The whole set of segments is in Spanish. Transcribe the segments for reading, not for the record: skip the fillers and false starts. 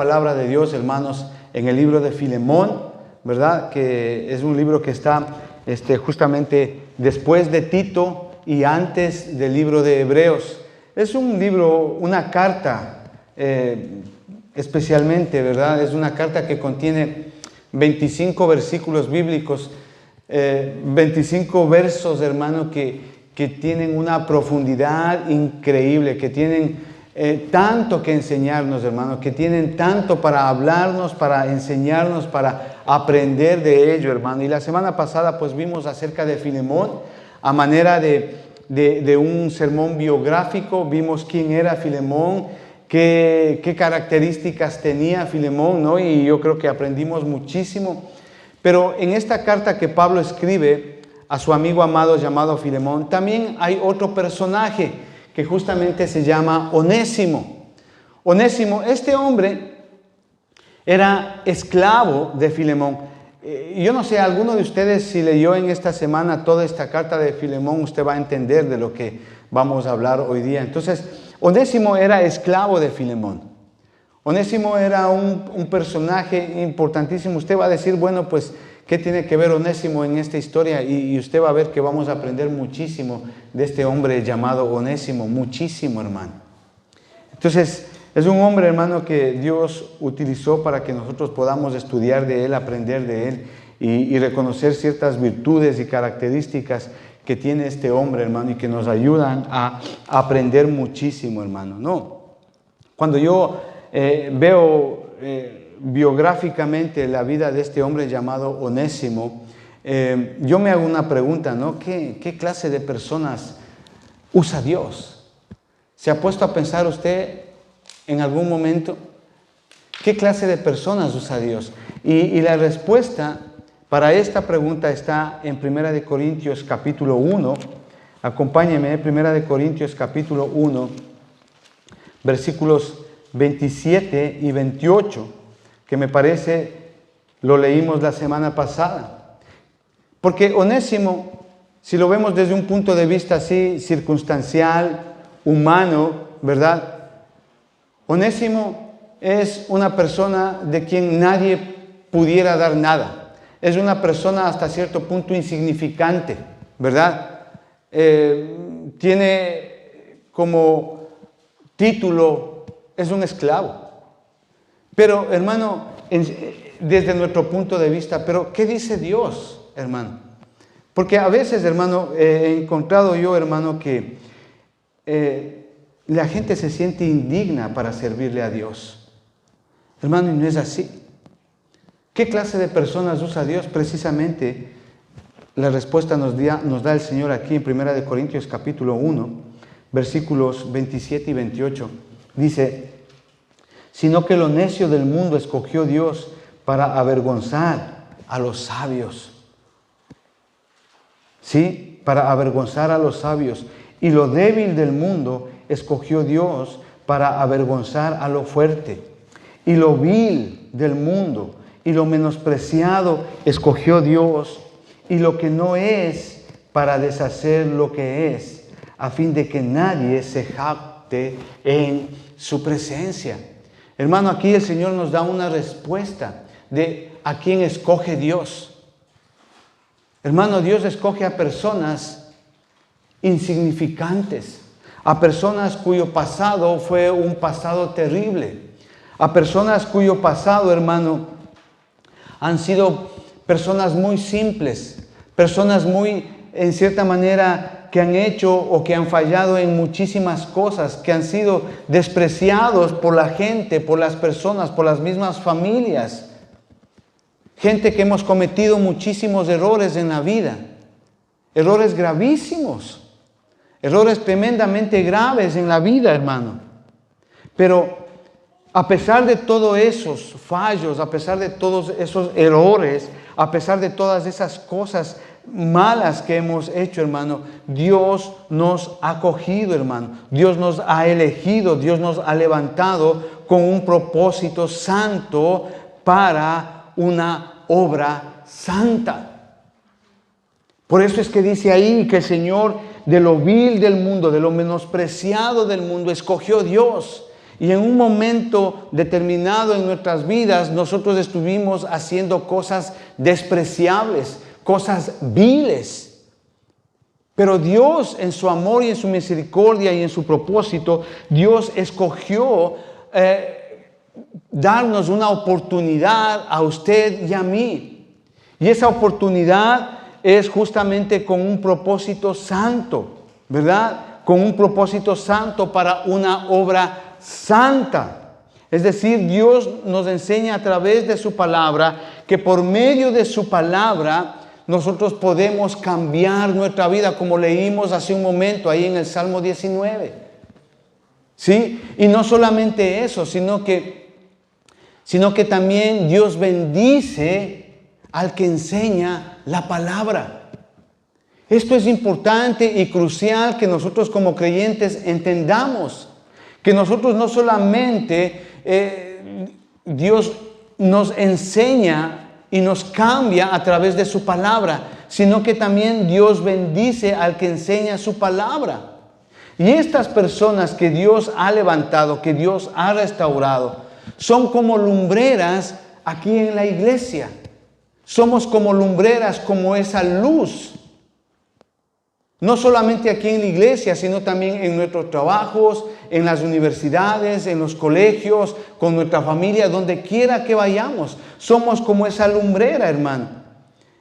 palabra de Dios, hermanos, en el libro de Filemón, ¿verdad? Que es un libro que está justamente después de Tito y antes del libro de Hebreos. Es un libro, una carta, especialmente, ¿verdad? Es una carta que contiene 25 versículos bíblicos, 25 versos, hermano, que tienen una profundidad increíble, que tienen tanto que enseñarnos, hermano, que tienen tanto para hablarnos, para enseñarnos, para aprender de ello, hermano. Y la semana pasada pues vimos acerca de Filemón a manera de un sermón biográfico. Vimos quién era Filemón, qué características tenía Filemón, ¿no? Y yo creo que aprendimos muchísimo. Pero en esta carta que Pablo escribe a su amigo amado llamado Filemón, también hay otro personaje que justamente se llama Onésimo. Onésimo, este hombre era esclavo de Filemón. Yo no sé, alguno de ustedes si leyó en esta semana toda esta carta de Filemón, usted va a entender de lo que vamos a hablar hoy día. Entonces, Onésimo era esclavo de Filemón. Onésimo era un personaje importantísimo. Usted va a decir, bueno, pues, ¿qué tiene que ver Onésimo en esta historia? Y usted va a ver que vamos a aprender muchísimo de este hombre llamado Onésimo, muchísimo, hermano. Entonces, es un hombre, hermano, que Dios utilizó para que nosotros podamos estudiar de él, aprender de él y reconocer ciertas virtudes y características que tiene este hombre, hermano, y que nos ayudan a aprender muchísimo, hermano. No, cuando yo veo biográficamente la vida de este hombre llamado Onésimo, yo me hago una pregunta, ¿no? ¿Qué clase de personas usa Dios? ¿Se ha puesto a pensar usted en algún momento qué clase de personas usa Dios? Y la respuesta para esta pregunta está en 1 Corintios capítulo 1. Acompáñeme, 1 Corintios capítulo 1, versículos 27 y 28, que me parece lo leímos la semana pasada. Porque Onésimo, si lo vemos desde un punto de vista así circunstancial, humano, ¿verdad? Onésimo es una persona de quien nadie pudiera dar nada. Es una persona hasta cierto punto insignificante, ¿verdad? Tiene como título, es un esclavo. Pero, hermano, desde nuestro punto de vista, ¿pero qué dice Dios, hermano? Porque a veces, hermano, he encontrado yo, hermano, que la gente se siente indigna para servirle a Dios. Hermano, y no es así. ¿Qué clase de personas usa Dios? Precisamente la respuesta nos da el Señor aquí en 1 Corintios capítulo 1, versículos 27 y 28. Dice, sino que lo necio del mundo escogió Dios para avergonzar a los sabios. ¿Sí? Para avergonzar a los sabios. Y lo débil del mundo escogió Dios para avergonzar a lo fuerte. Y lo vil del mundo y lo menospreciado escogió Dios, y lo que no es para deshacer lo que es, a fin de que nadie se jacte en su presencia. Hermano, aquí el Señor nos da una respuesta de a quién escoge Dios. Hermano, Dios escoge a personas insignificantes, a personas cuyo pasado fue un pasado terrible, a personas cuyo pasado, hermano, han sido personas muy simples, personas muy, en cierta manera, que han hecho o que han fallado en muchísimas cosas, que han sido despreciados por la gente, por las personas, por las mismas familias. Gente que hemos cometido muchísimos errores en la vida, errores gravísimos, errores tremendamente graves en la vida, hermano. Pero a pesar de todos esos fallos, a pesar de todos esos errores, a pesar de todas esas cosas malas que hemos hecho, hermano, Dios nos ha acogido, hermano. Dios nos ha elegido, Dios nos ha levantado con un propósito santo para una obra santa. Por eso es que dice ahí que el Señor de lo vil del mundo, de lo menospreciado del mundo, escogió Dios. Y en un momento determinado en nuestras vidas, nosotros estuvimos haciendo cosas despreciables, cosas viles. Pero Dios, en su amor y en su misericordia y en su propósito, Dios escogió darnos una oportunidad a usted y a mí. Y esa oportunidad es justamente con un propósito santo, ¿verdad? Con un propósito santo para una obra santa. Es decir, Dios nos enseña a través de su palabra que por medio de su palabra nosotros podemos cambiar nuestra vida, como leímos hace un momento ahí en el Salmo 19. ¿Sí? Y no solamente eso, sino que también Dios bendice al que enseña la palabra. Esto es importante y crucial que nosotros como creyentes entendamos. Que nosotros no solamente Dios nos enseña y nos cambia a través de su palabra, sino que también Dios bendice al que enseña su palabra. Y estas personas que Dios ha levantado, que Dios ha restaurado, son como lumbreras aquí en la iglesia. Somos como lumbreras, como esa luz. No solamente aquí en la iglesia, sino también en nuestros trabajos, en las universidades, en los colegios, con nuestra familia, donde quiera que vayamos. Somos como esa lumbrera, hermano.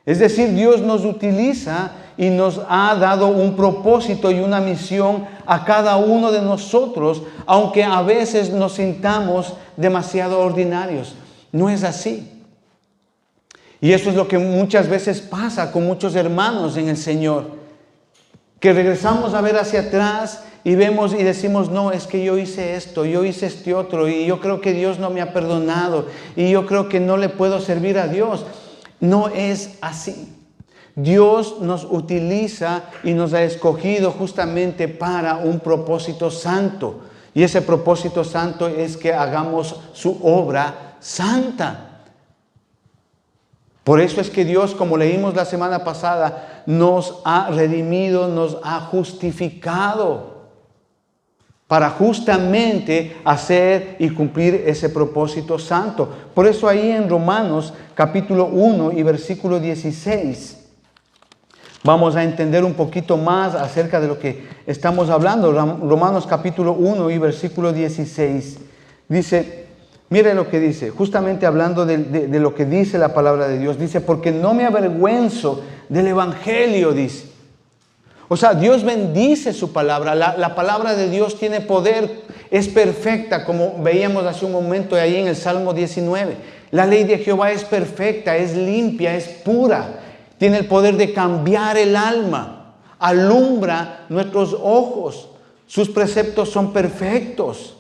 Es decir, Dios nos utiliza y nos ha dado un propósito y una misión a cada uno de nosotros, aunque a veces nos sintamos demasiado ordinarios. No es así. Y eso es lo que muchas veces pasa con muchos hermanos en el Señor. Que regresamos a ver hacia atrás y vemos y decimos, no, es que yo hice esto, yo hice este otro, y yo creo que Dios no me ha perdonado, y yo creo que no le puedo servir a Dios. No es así. Dios nos utiliza y nos ha escogido justamente para un propósito santo. Y ese propósito santo es que hagamos su obra santa. Por eso es que Dios, como leímos la semana pasada, nos ha redimido, nos ha justificado para justamente hacer y cumplir ese propósito santo. Por eso ahí en Romanos capítulo 1 y versículo 16, vamos a entender un poquito más acerca de lo que estamos hablando. Romanos capítulo 1 y versículo 16 dice... Mire lo que dice, justamente hablando de lo que dice la palabra de Dios. Dice, porque no me avergüenzo del evangelio, dice. O sea, Dios bendice su palabra. La palabra de Dios tiene poder, es perfecta, como veíamos hace un momento ahí en el Salmo 19. La ley de Jehová es perfecta, es limpia, es pura. Tiene el poder de cambiar el alma. Alumbra nuestros ojos. Sus preceptos son perfectos.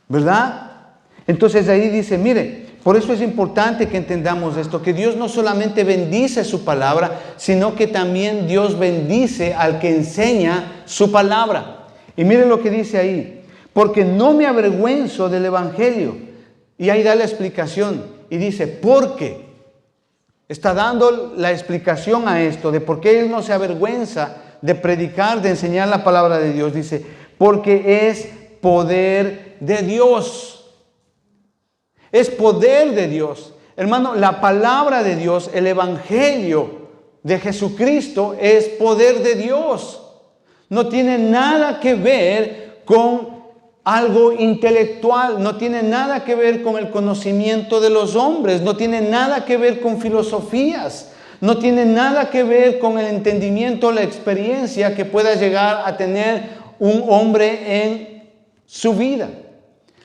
¿Verdad? Entonces ahí dice, mire, por eso es importante que entendamos esto, que Dios no solamente bendice su palabra, sino que también Dios bendice al que enseña su palabra. Y miren lo que dice ahí, porque no me avergüenzo del evangelio. Y ahí da la explicación y dice, ¿por qué? Está dando la explicación a esto de por qué Él no se avergüenza de predicar, de enseñar la palabra de Dios. Dice, porque es poder de Dios. Es poder de Dios. Hermano, la palabra de Dios, el evangelio de Jesucristo es poder de Dios. No tiene nada que ver con algo intelectual, no tiene nada que ver con el conocimiento de los hombres, no tiene nada que ver con filosofías, no tiene nada que ver con el entendimiento, la experiencia que pueda llegar a tener un hombre en su vida.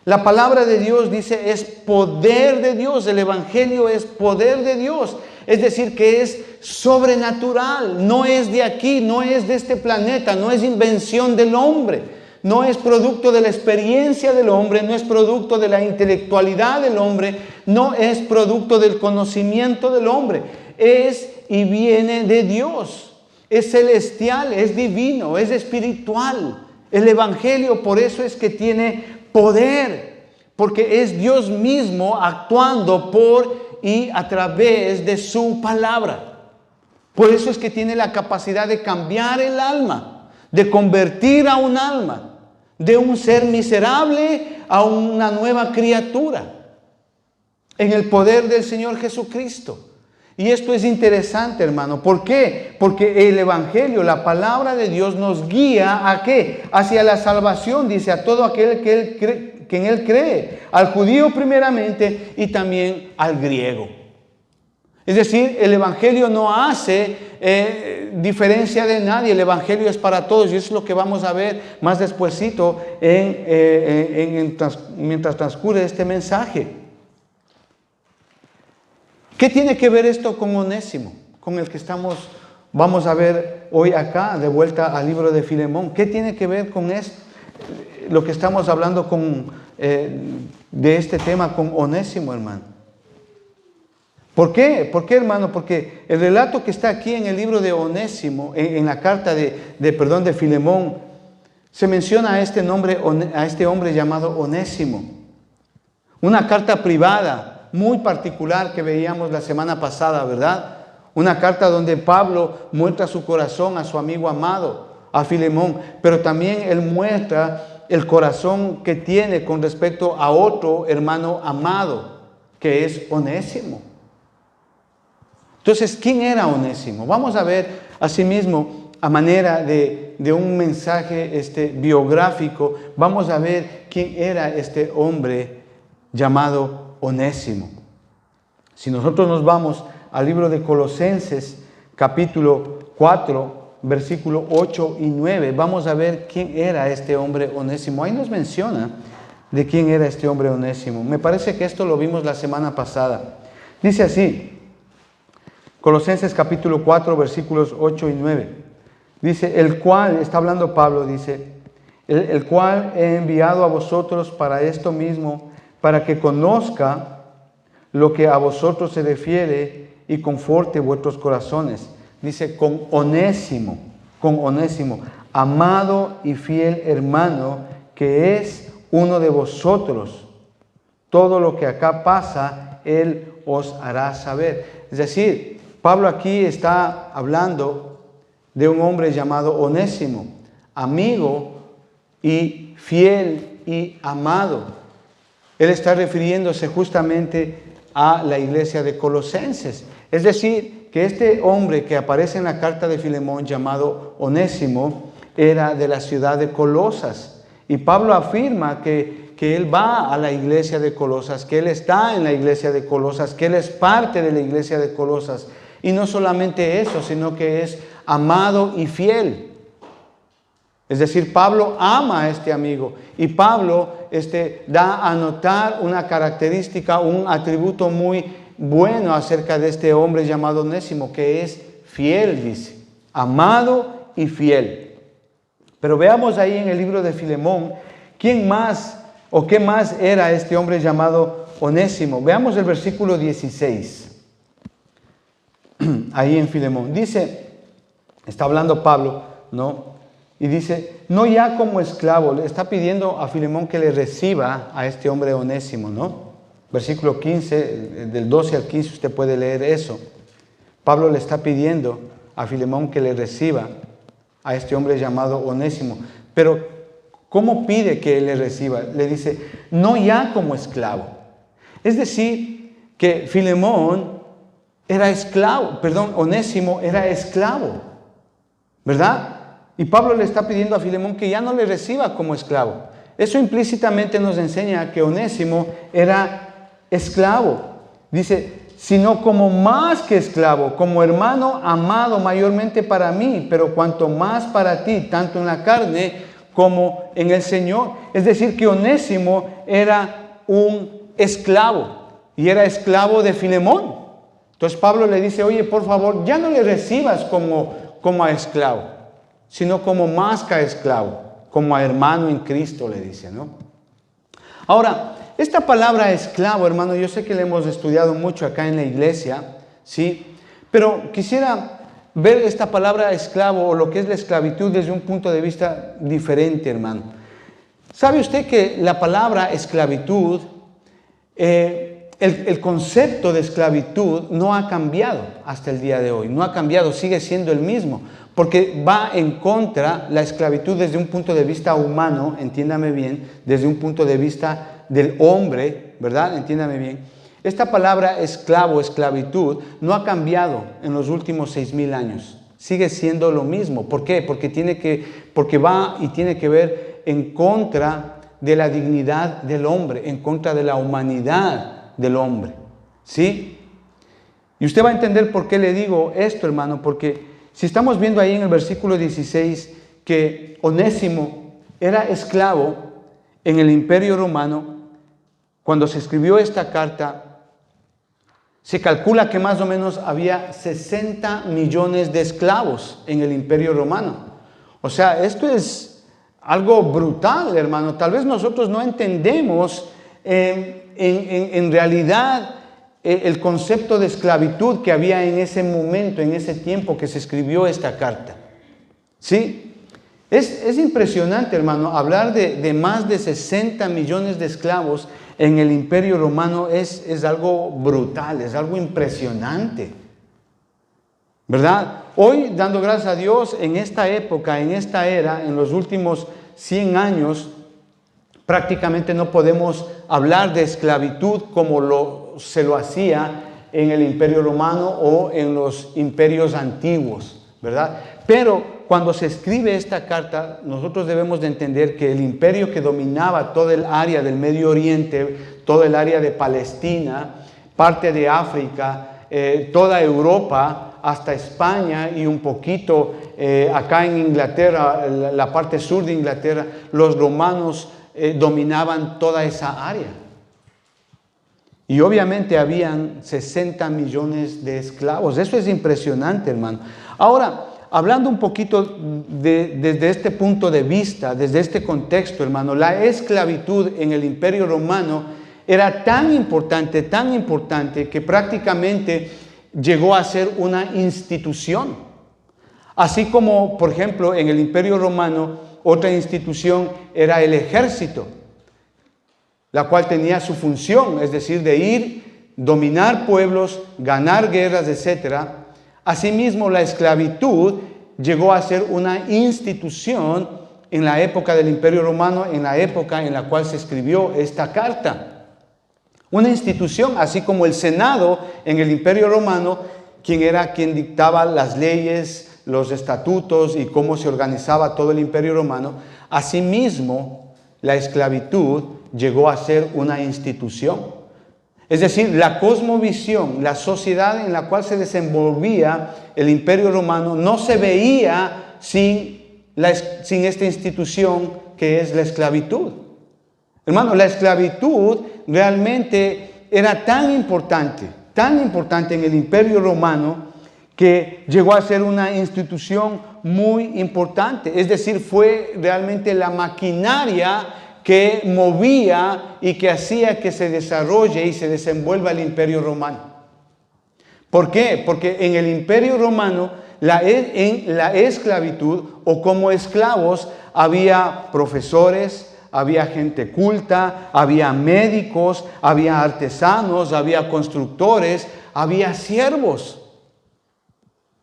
La palabra de Dios dice es poder de Dios, el evangelio es poder de Dios, es decir que es sobrenatural, no es de aquí, no es de este planeta, no es invención del hombre, no es producto de la experiencia del hombre, no es producto de la intelectualidad del hombre, no es producto del conocimiento del hombre, es y viene de Dios, es celestial, es divino, es espiritual. El evangelio por eso es que tiene poder, porque es Dios mismo actuando por y a través de su palabra. Por eso es que tiene la capacidad de cambiar el alma, de convertir a un alma, de un ser miserable a una nueva criatura en el poder del Señor Jesucristo. Y esto es interesante, hermano. ¿Por qué? Porque el Evangelio, la palabra de Dios, nos guía ¿a qué? Hacia la salvación, dice, a todo aquel que en Él cree. Al judío primeramente y también al griego. Es decir, el Evangelio no hace diferencia de nadie. El Evangelio es para todos. Y eso es lo que vamos a ver más despuesito mientras transcurre este mensaje. ¿Qué tiene que ver esto con Onésimo? Con el que vamos a ver hoy acá, de vuelta al libro de Filemón. ¿Qué tiene que ver con lo que estamos hablando de este tema con Onésimo, hermano? ¿Por qué? ¿Por qué, hermano? Porque el relato que está aquí en el libro de Onésimo, en la carta de Filemón, se menciona a este hombre llamado Onésimo. Una carta privada, muy particular que veíamos la semana pasada, ¿verdad? Una carta donde Pablo muestra su corazón a su amigo amado, a Filemón, pero también él muestra el corazón que tiene con respecto a otro hermano amado, que es Onésimo. Entonces, ¿quién era Onésimo? Vamos a ver asimismo, a manera de un mensaje biográfico, vamos a ver quién era este hombre llamado Onésimo. Si nosotros nos vamos al libro de Colosenses, capítulo 4, versículo 8 y 9, vamos a ver quién era este hombre Onésimo. Ahí nos menciona de quién era este hombre Onésimo. Me parece que esto lo vimos la semana pasada. Dice así, Colosenses capítulo 4, versículos 8 y 9. Dice, el cual, está hablando Pablo, dice, el cual he enviado a vosotros para esto mismo, para que conozca lo que a vosotros se refiere y conforte vuestros corazones. Dice, con Onésimo, amado y fiel hermano, que es uno de vosotros. Todo lo que acá pasa, él os hará saber. Es decir, Pablo aquí está hablando de un hombre llamado Onésimo, amigo y fiel y amado. Él está refiriéndose justamente a la iglesia de Colosenses. Es decir, que este hombre que aparece en la carta de Filemón llamado Onésimo era de la ciudad de Colosas. Y Pablo afirma que él va a la iglesia de Colosas, que él está en la iglesia de Colosas, que él es parte de la iglesia de Colosas. Y no solamente eso, sino que es amado y fiel. Es decir, Pablo ama a este amigo y Pablo da a notar una característica, un atributo muy bueno acerca de este hombre llamado Onésimo, que es fiel, dice, amado y fiel. Pero veamos ahí en el libro de Filemón, ¿quién más o qué más era este hombre llamado Onésimo? Veamos el versículo 16. Ahí en Filemón. Dice, está hablando Pablo, ¿no? Y dice, no ya como esclavo, le está pidiendo a Filemón que le reciba a este hombre Onésimo, ¿no? Versículo 15, del 12 al 15 usted puede leer eso. Pablo le está pidiendo a Filemón que le reciba a este hombre llamado Onésimo. Pero, ¿cómo pide que él le reciba? Le dice, no ya como esclavo. Es decir, que Onésimo era esclavo, ¿verdad? Y Pablo le está pidiendo a Filemón que ya no le reciba como esclavo. Eso implícitamente nos enseña que Onésimo era esclavo. Dice, sino como más que esclavo, como hermano amado mayormente para mí, pero cuanto más para ti, tanto en la carne como en el Señor. Es decir, que Onésimo era un esclavo y era esclavo de Filemón. Entonces Pablo le dice, oye, por favor, ya no le recibas como a esclavo, sino como más que a esclavo, como a hermano en Cristo, le dice, ¿no? Ahora, esta palabra esclavo, hermano, yo sé que la hemos estudiado mucho acá en la iglesia, ¿sí? Pero quisiera ver esta palabra esclavo o lo que es la esclavitud desde un punto de vista diferente, hermano. ¿Sabe usted que la palabra esclavitud el concepto de esclavitud no ha cambiado hasta el día de hoy, no ha cambiado, sigue siendo el mismo, porque va en contra la esclavitud desde un punto de vista humano, entiéndame bien, desde un punto de vista del hombre, ¿verdad? Entiéndame bien. Esta palabra esclavo, esclavitud, no ha cambiado en los últimos 6,000 años. Sigue siendo lo mismo. ¿Por qué? Porque va y tiene que ver en contra de la dignidad del hombre, en contra de la humanidad del hombre. ¿Sí? Y usted va a entender por qué le digo esto, hermano, porque si estamos viendo ahí en el versículo 16 que Onésimo era esclavo en el Imperio Romano, cuando se escribió esta carta, se calcula que más o menos había 60 millones de esclavos en el Imperio Romano. O sea, esto es algo brutal, hermano. Tal vez nosotros no entendemos en realidad el concepto de esclavitud que había en ese momento, en ese tiempo que se escribió esta carta. ¿Sí? Es impresionante, hermano, hablar de más de 60 millones de esclavos en el Imperio Romano es algo brutal, es algo impresionante, ¿verdad? Hoy, dando gracias a Dios, en esta época, en esta era, en los últimos 100 años, prácticamente no podemos hablar de esclavitud como se lo hacía en el Imperio Romano o en los imperios antiguos, ¿verdad? Pero cuando se escribe esta carta, nosotros debemos de entender que el imperio que dominaba todo el área del Medio Oriente, todo el área de Palestina, parte de África, toda Europa, hasta España y un poquito acá en Inglaterra, la parte sur de Inglaterra, los romanos dominaban toda esa área. Y obviamente habían 60 millones de esclavos. Eso es impresionante, hermano. Ahora, hablando un poquito desde este punto de vista, desde este contexto, hermano, la esclavitud en el Imperio Romano era tan importante que prácticamente llegó a ser una institución. Así como, por ejemplo, en el Imperio Romano, otra institución era el ejército, la cual tenía su función, es decir, de ir, dominar pueblos, ganar guerras, etc. Asimismo, la esclavitud llegó a ser una institución en la época del Imperio Romano, en la época en la cual se escribió esta carta. Una institución, así como el Senado en el Imperio Romano, quien dictaba las leyes, los estatutos y cómo se organizaba todo el Imperio Romano. Asimismo, la esclavitud llegó a ser una institución. Es decir, la cosmovisión, la sociedad en la cual se desenvolvía el Imperio Romano no se veía sin esta institución que es la esclavitud. Hermano, la esclavitud realmente era tan importante en el Imperio Romano que llegó a ser una institución muy importante. Es decir, fue realmente la maquinaria que movía y que hacía que se desarrolle y se desenvuelva el Imperio Romano. ¿Por qué? Porque en el Imperio Romano, en la esclavitud o como esclavos, había profesores, había gente culta, había médicos, había artesanos, había constructores, había siervos.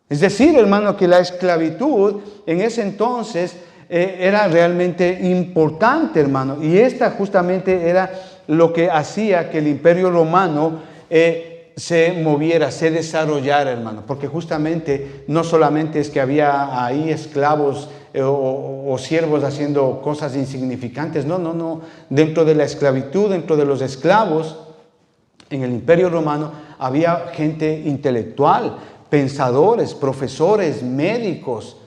Es decir, hermano, que la esclavitud en ese entonces era realmente importante, hermano. Y esta justamente era lo que hacía que el Imperio Romano se moviera, se desarrollara, hermano. Porque justamente no solamente es que había ahí esclavos o siervos haciendo cosas insignificantes. No. Dentro de la esclavitud, dentro de los esclavos, en el Imperio Romano había gente intelectual, pensadores, profesores, médicos,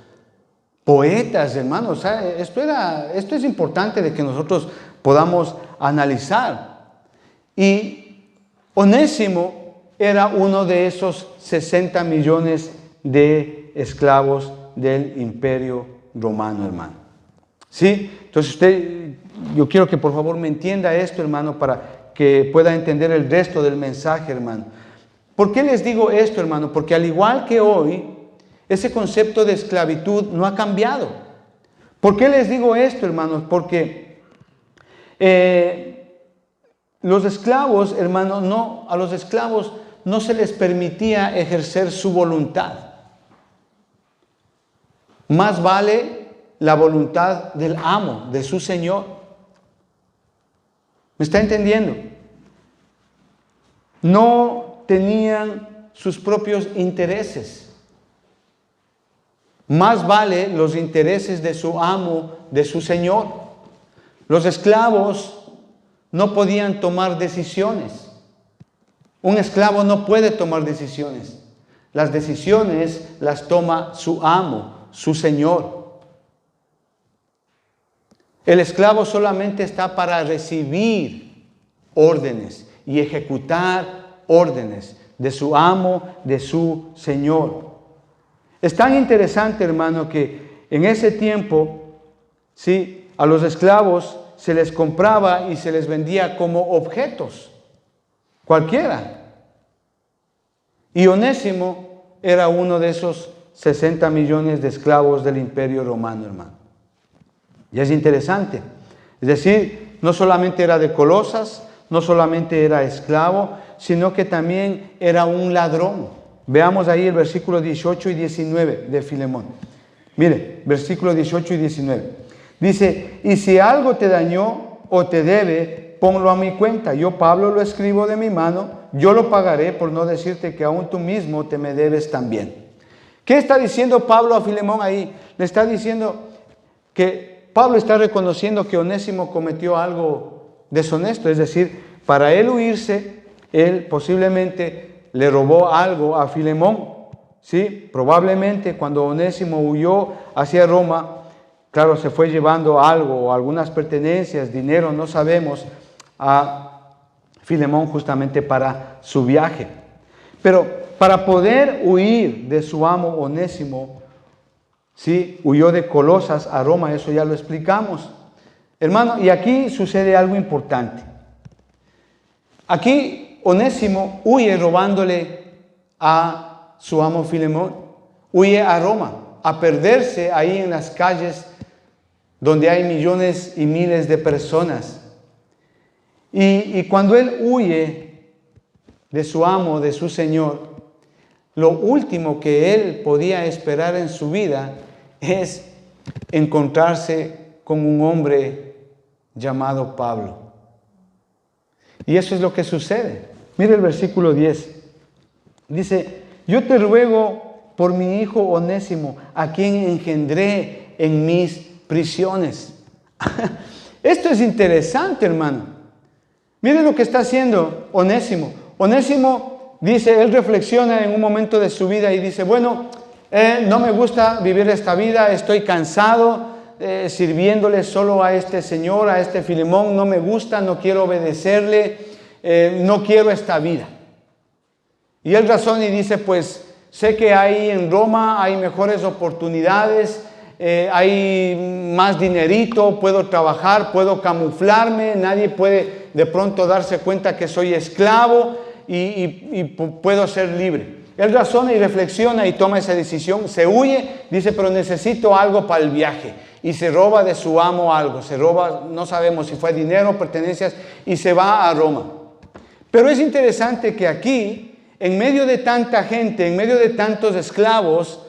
poetas, hermanos. O sea, esto es importante de que nosotros podamos analizar. Y Onésimo era uno de esos 60 millones de esclavos del Imperio Romano, hermano. ¿Sí? Entonces yo quiero que por favor me entienda esto, hermano, para que pueda entender el resto del mensaje, hermano. ¿Por qué les digo esto, hermano? Porque al igual que hoy, ese concepto de esclavitud no ha cambiado. ¿Por qué les digo esto, hermanos? Porque los esclavos, hermano, no, a los esclavos no se les permitía ejercer su voluntad. Más vale la voluntad del amo, de su señor. ¿Me está entendiendo? No tenían sus propios intereses. Más vale los intereses de su amo, de su señor. Los esclavos no podían tomar decisiones. Un esclavo no puede tomar decisiones. Las decisiones las toma su amo, su señor. El esclavo solamente está para recibir órdenes y ejecutar órdenes de su amo, de su señor. Es tan interesante, hermano, que en ese tiempo, sí, a los esclavos se les compraba y se les vendía como objetos, cualquiera. Y Onésimo era uno de esos 60 millones de esclavos del Imperio Romano, hermano. Y es interesante. Es decir, no solamente era de Colosas, no solamente era esclavo, sino que también era un ladrón. Veamos ahí el versículo 18 y 19 de Filemón. Mire, versículo 18 y 19. Dice, y si algo te dañó o te debe, ponlo a mi cuenta. Yo, Pablo, lo escribo de mi mano, yo lo pagaré, por no decirte que aún tú mismo te me debes también. ¿Qué está diciendo Pablo a Filemón ahí? Le está diciendo que Pablo está reconociendo que Onésimo cometió algo deshonesto, es decir, para él huirse, él posiblemente le robó algo a Filemón, ¿sí? Probablemente cuando Onésimo huyó hacia Roma, claro, se fue llevando algo o algunas pertenencias, dinero, no sabemos, a Filemón justamente para su viaje. Pero para poder huir de su amo Onésimo, ¿sí? Huyó de Colosas a Roma, eso ya lo explicamos. Hermano, y aquí sucede algo importante. Aquí Onésimo huye robándole a su amo Filemón, huye a Roma, a perderse ahí en las calles donde hay millones y miles de personas. Y cuando él huye de su amo, de su señor, lo último que él podía esperar en su vida es encontrarse con un hombre llamado Pablo. Y eso es lo que sucede. Mire el versículo 10. Dice, yo te ruego por mi hijo Onésimo, a quien engendré en mis prisiones. Esto es interesante, hermano. Mire lo que está haciendo Onésimo. Onésimo dice, él reflexiona en un momento de su vida y dice, bueno, no me gusta vivir esta vida, estoy cansado sirviéndole solo a este señor, a este Filemón, no me gusta, no quiero obedecerle, no quiero esta vida. Y él razona y dice, pues sé que hay en Roma, hay mejores oportunidades, hay más dinerito, puedo trabajar, puedo camuflarme, nadie puede de pronto darse cuenta que soy esclavo y puedo ser libre. Él razona y reflexiona y toma esa decisión, se huye, dice, pero necesito algo para el viaje. Y se roba de su amo algo, se roba, no sabemos si fue dinero, pertenencias, y se va a Roma. Pero es interesante que aquí, en medio de tanta gente, en medio de tantos esclavos,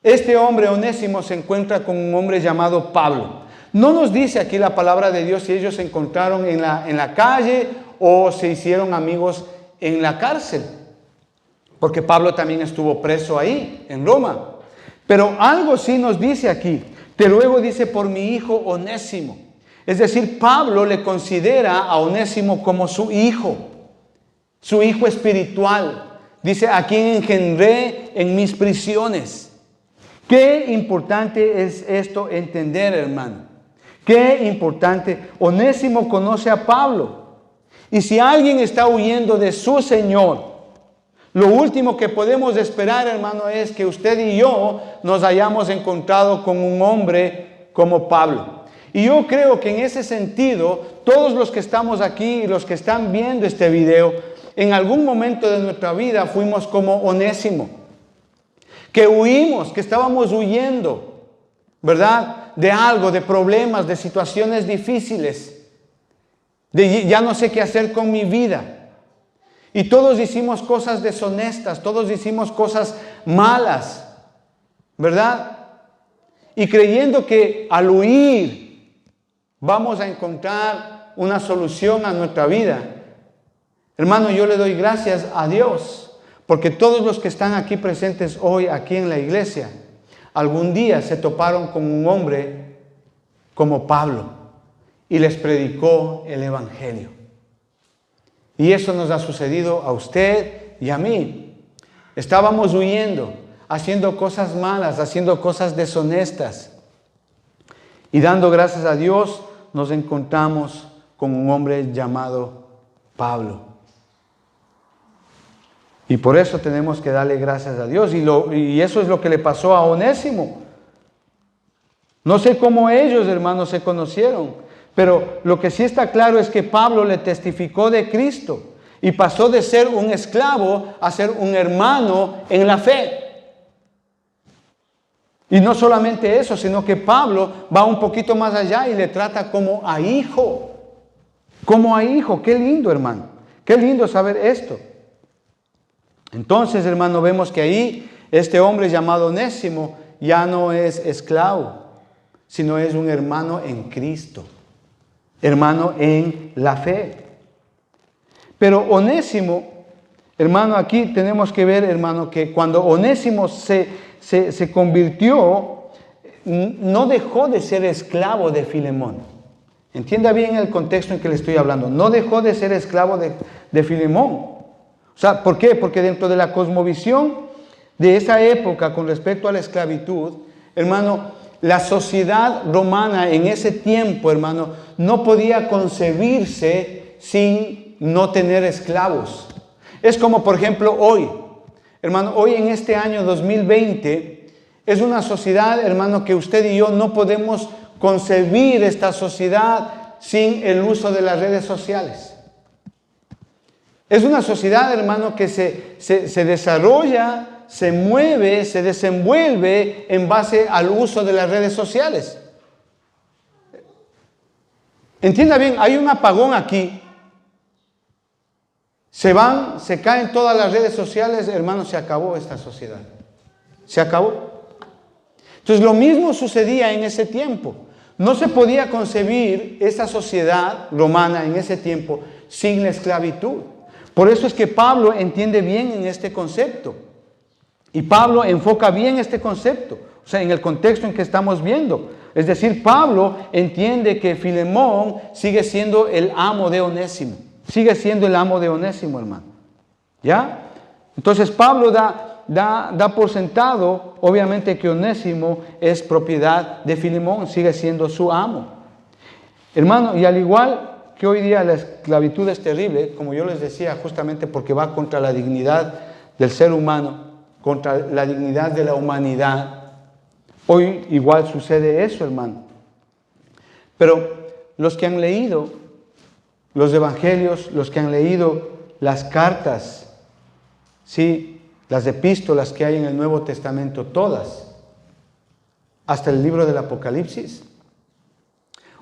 este hombre Onésimo se encuentra con un hombre llamado Pablo. No nos dice aquí la palabra de Dios si ellos se encontraron en la calle o se hicieron amigos en la cárcel. Porque Pablo también estuvo preso ahí, en Roma. Pero algo sí nos dice aquí. Te ruego, dice, por mi hijo Onésimo. Es decir, Pablo le considera a Onésimo como su hijo espiritual. Dice, a quien engendré en mis prisiones. Qué importante es esto entender, hermano. Qué importante. Onésimo conoce a Pablo. Y si alguien está huyendo de su Señor, lo último que podemos esperar, hermano, es que usted y yo nos hayamos encontrado con un hombre como Pablo. Y yo creo que en ese sentido, todos los que estamos aquí y los que están viendo este video, en algún momento de nuestra vida fuimos como Onésimo. Que huimos, que estábamos huyendo, ¿verdad? De algo, de problemas, de situaciones difíciles. ya no sé qué hacer con mi vida. Y todos hicimos cosas deshonestas, todos hicimos cosas malas, ¿verdad? Y creyendo que al huir vamos a encontrar una solución a nuestra vida. Hermano, yo le doy gracias a Dios, porque todos los que están aquí presentes hoy, aquí en la iglesia, algún día se toparon con un hombre como Pablo y les predicó el Evangelio. Y eso nos ha sucedido a usted y a mí. Estábamos huyendo, haciendo cosas malas, haciendo cosas deshonestas. Y dando gracias a Dios, nos encontramos con un hombre llamado Pablo. Y por eso tenemos que darle gracias a Dios. Y eso es lo que le pasó a Onésimo. No sé cómo ellos, hermanos, se conocieron, pero lo que sí está claro es que Pablo le testificó de Cristo y pasó de ser un esclavo a ser un hermano en la fe. Y no solamente eso, sino que Pablo va un poquito más allá y le trata como a hijo. Como a hijo. Qué lindo, hermano. Qué lindo saber esto. Entonces, hermano, vemos que ahí este hombre llamado Onésimo ya no es esclavo, sino es un hermano en Cristo, hermano en la fe. Pero Onésimo, hermano, aquí tenemos que ver, hermano, que cuando Onésimo se convirtió, no dejó de ser esclavo de Filemón. Entienda bien el contexto en que le estoy hablando. No dejó de ser esclavo de Filemón. O sea, ¿por qué? Porque dentro de la cosmovisión de esa época con respecto a la esclavitud, hermano, la sociedad romana en ese tiempo, hermano, no podía concebirse sin no tener esclavos. Es como, por ejemplo, hoy. Hermano, hoy en este año 2020 es una sociedad, hermano, que usted y yo no podemos concebir esta sociedad sin el uso de las redes sociales. Es una sociedad, hermano, que se desarrolla, se mueve, se desenvuelve en base al uso de las redes sociales. Entienda bien, hay un apagón aquí. Se caen todas las redes sociales, hermano, se acabó esta sociedad. Se acabó. Entonces lo mismo sucedía en ese tiempo. No se podía concebir esa sociedad romana en ese tiempo sin la esclavitud. Por eso es que Pablo entiende bien en este concepto. Y Pablo enfoca bien este concepto. O sea, en el contexto en que estamos viendo. Es decir, Pablo entiende que Filemón sigue siendo el amo de Onésimo. Sigue siendo el amo de Onésimo, hermano. ¿Ya? Entonces Pablo da por sentado, obviamente, que Onésimo es propiedad de Filemón, sigue siendo su amo. Hermano, y al igual que hoy día la esclavitud es terrible, como yo les decía, justamente porque va contra la dignidad del ser humano, contra la dignidad de la humanidad. Hoy igual sucede eso, hermano. Pero los que han leído los evangelios, los que han leído las cartas, sí, las epístolas que hay en el Nuevo Testamento, todas, hasta el libro del Apocalipsis,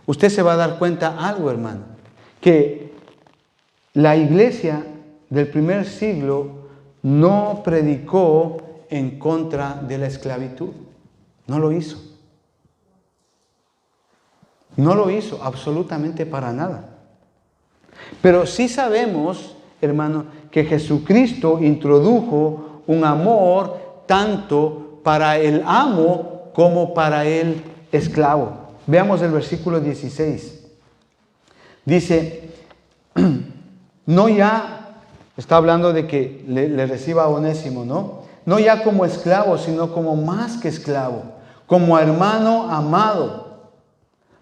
usted se va a dar cuenta algo, hermano, que la iglesia del primer siglo no predicó en contra de la esclavitud. No lo hizo. No lo hizo absolutamente para nada. Pero sí sabemos, hermano, que Jesucristo introdujo un amor tanto para el amo como para el esclavo. Veamos el versículo 16. Dice, no ya, está hablando de que le reciba a Onésimo, ¿no? No ya como esclavo, sino como más que esclavo, como hermano amado,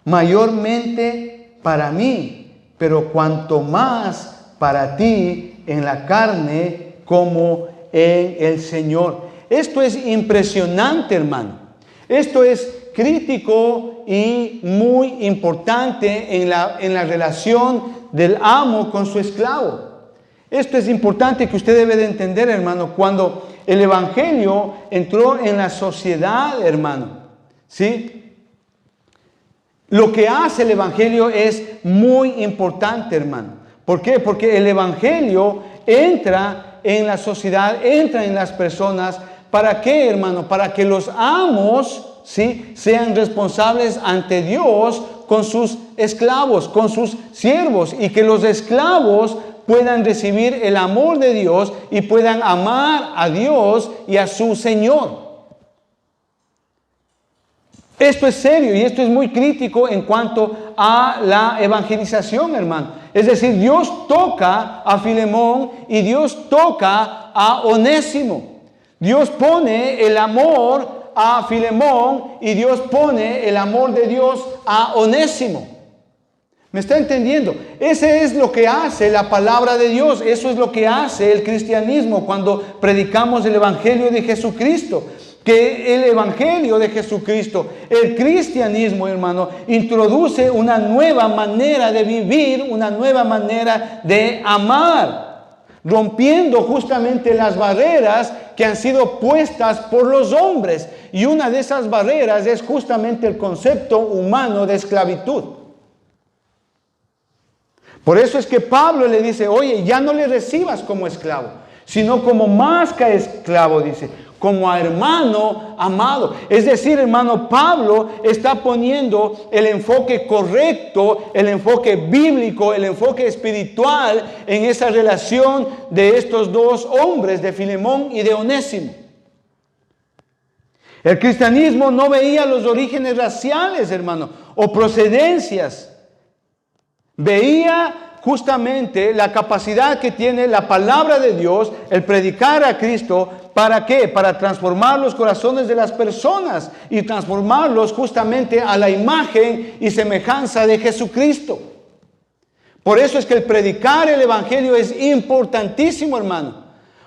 mayormente para mí, pero cuanto más para ti en la carne como en el Señor. Esto es impresionante, hermano. Esto es crítico y muy importante en la relación del amo con su esclavo. Esto es importante que usted debe de entender, hermano, cuando el evangelio entró en la sociedad, hermano, ¿sí? lo que hace el Evangelio es muy importante, hermano. ¿Por qué? Porque el Evangelio entra en la sociedad, entra en las personas. ¿Para qué, hermano? Para que los amos, ¿sí?, sean responsables ante Dios con sus esclavos, con sus siervos, y que los esclavos puedan recibir el amor de Dios y puedan amar a Dios y a su Señor. Esto es serio y esto es muy crítico en cuanto a la evangelización, hermano. Es decir, Dios toca a Filemón y Dios toca a Onésimo. Dios pone el amor a Filemón y Dios pone el amor de Dios a Onésimo. ¿Me está entendiendo? Ese es lo que hace la palabra de Dios. Eso es lo que hace el cristianismo cuando predicamos el Evangelio de Jesucristo. Que el Evangelio de Jesucristo, el cristianismo, hermano, introduce una nueva manera de vivir, una nueva manera de amar, rompiendo justamente las barreras que han sido puestas por los hombres. Y una de esas barreras es justamente el concepto humano de esclavitud. Por eso es que Pablo le dice, oye, ya no le recibas como esclavo, sino como más que esclavo, dice, como a hermano amado. Es decir, hermano, Pablo está poniendo el enfoque correcto, el enfoque bíblico, el enfoque espiritual en esa relación de estos dos hombres, de Filemón y de Onésimo. El cristianismo no veía los orígenes raciales, hermano, o procedencias. Veía justamente la capacidad que tiene la palabra de Dios, el predicar a Cristo. ¿Para qué? Para transformar los corazones de las personas y transformarlos justamente a la imagen y semejanza de Jesucristo. Por eso es que el predicar el Evangelio es importantísimo, hermano,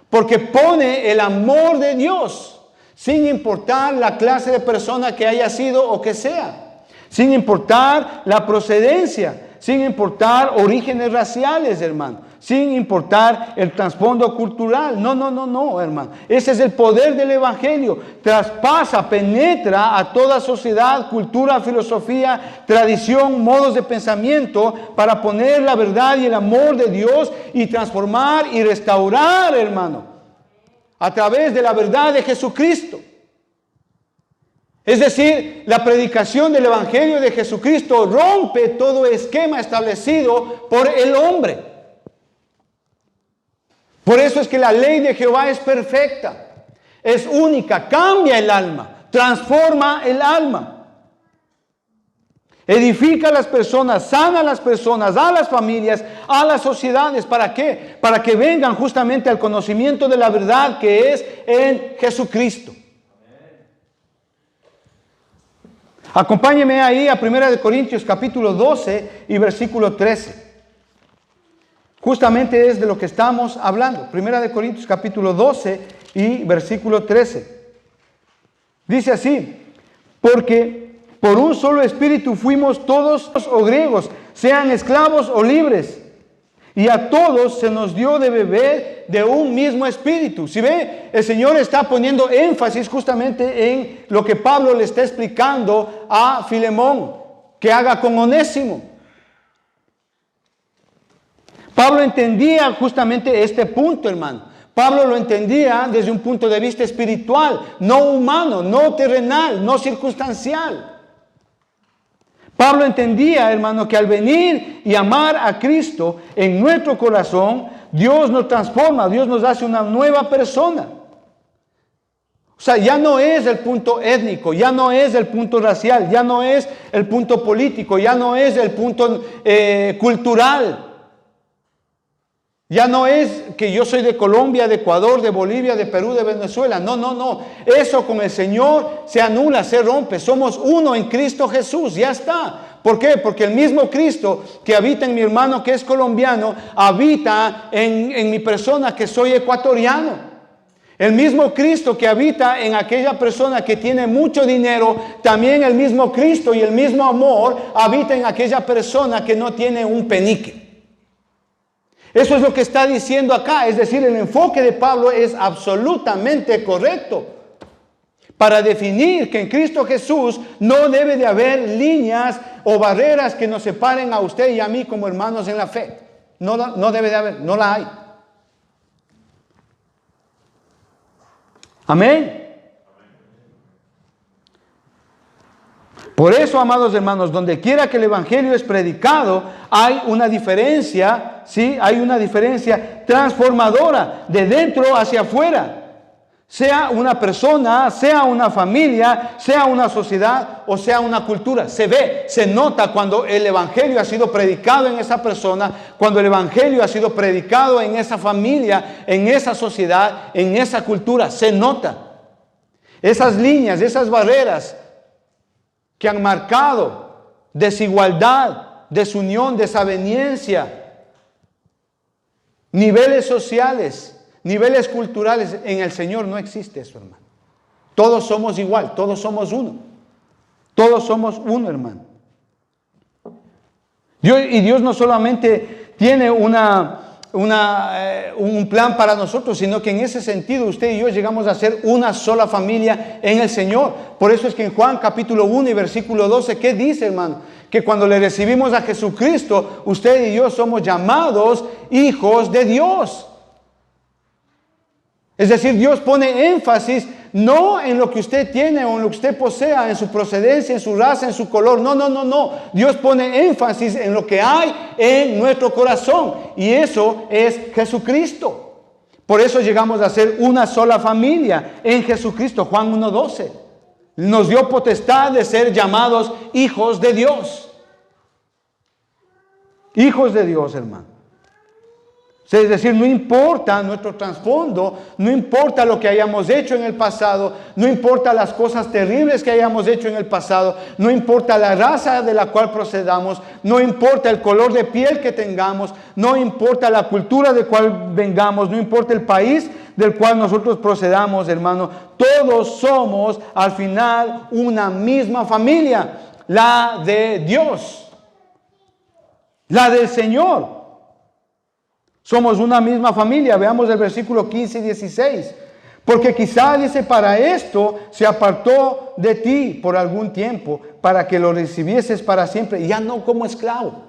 porque pone el amor de Dios, sin importar la clase de persona que haya sido o que sea, sin importar la procedencia, sin importar orígenes raciales, hermano, sin importar el trasfondo cultural. No, hermano. Ese es el poder del Evangelio. Traspasa, penetra a toda sociedad, cultura, filosofía, tradición, modos de pensamiento, para poner la verdad y el amor de Dios y transformar y restaurar, hermano, a través de la verdad de Jesucristo. Es decir, la predicación del Evangelio de Jesucristo rompe todo esquema establecido por el hombre. Por eso es que la ley de Jehová es perfecta, es única, cambia el alma, transforma el alma. Edifica a las personas, sana a las personas, a las familias, a las sociedades. ¿Para qué? Para que vengan justamente al conocimiento de la verdad que es en Jesucristo. Acompáñeme ahí a 1 Corintios capítulo 12 y versículo 13. Justamente es de lo que estamos hablando. 1 Corintios capítulo 12 y versículo 13. Dice así: porque por un solo espíritu fuimos todos, o griegos, sean esclavos o libres, y a todos se nos dio de beber de un mismo espíritu. Si ve, el Señor está poniendo énfasis justamente en lo que Pablo le está explicando a Filemón, que haga con Onésimo. Pablo entendía justamente este punto, hermano. Pablo lo entendía desde un punto de vista espiritual, no humano, no terrenal, no circunstancial. Pablo entendía, hermano, que al venir y amar a Cristo en nuestro corazón, Dios nos transforma, Dios nos hace una nueva persona. O sea, ya no es el punto étnico, ya no es el punto racial, ya no es el punto político, ya no es el punto cultural. Ya no es que yo soy de Colombia, de Ecuador, de Bolivia, de Perú, de Venezuela. No. Eso con el Señor se anula, se rompe. Somos uno en Cristo Jesús, ya está. ¿Por qué? Porque el mismo Cristo que habita en mi hermano que es colombiano, habita en mi persona que soy ecuatoriano. El mismo Cristo que habita en aquella persona que tiene mucho dinero, también el mismo Cristo y el mismo amor habita en aquella persona que no tiene un penique. Eso es lo que está diciendo acá, es decir, el enfoque de Pablo es absolutamente correcto. para definir que en Cristo Jesús no debe de haber líneas o barreras que nos separen a usted y a mí como hermanos en la fe. No debe de haber, no la hay. Amén. Por eso, amados hermanos, donde quiera que el Evangelio es predicado, hay una diferencia, ¿sí? Hay una diferencia transformadora de dentro hacia afuera. Sea una persona, sea una familia, sea una sociedad o sea una cultura. Se ve, se nota cuando el Evangelio ha sido predicado en esa persona, cuando el Evangelio ha sido predicado en esa familia, en esa sociedad, en esa cultura. Se nota. Esas líneas, esas barreras que han marcado desigualdad, desunión, desaveniencia, niveles sociales, niveles culturales, en el Señor no existe eso, hermano. Todos somos igual, todos somos uno. Todos somos uno, hermano. Dios no solamente tiene un plan para nosotros, sino que en ese sentido usted y yo llegamos a ser una sola familia en el Señor. Por eso es que en Juan capítulo 1 y versículo 12, ¿qué dice, hermano? Que cuando le recibimos a Jesucristo, usted y yo somos llamados hijos de Dios. Es decir, Dios pone énfasis no en lo que usted tiene o en lo que usted posea, en su procedencia, en su raza, en su color. No. Dios pone énfasis en lo que hay en nuestro corazón. Y eso es Jesucristo. Por eso llegamos a ser una sola familia en Jesucristo. Juan 1:12. Nos dio potestad de ser llamados hijos de Dios. Hijos de Dios, hermano. Es decir, no importa nuestro trasfondo, no importa lo que hayamos hecho en el pasado, no importa las cosas terribles que hayamos hecho en el pasado, no importa la raza de la cual procedamos, no importa el color de piel que tengamos, no importa la cultura de cual vengamos, no importa el país del cual nosotros procedamos, hermano, todos somos al final una misma familia, la de Dios, la del Señor. Somos una misma familia. Veamos el versículo 15 y 16. Porque quizá, dice, para esto se apartó de ti por algún tiempo, para que lo recibieses para siempre, ya no como esclavo.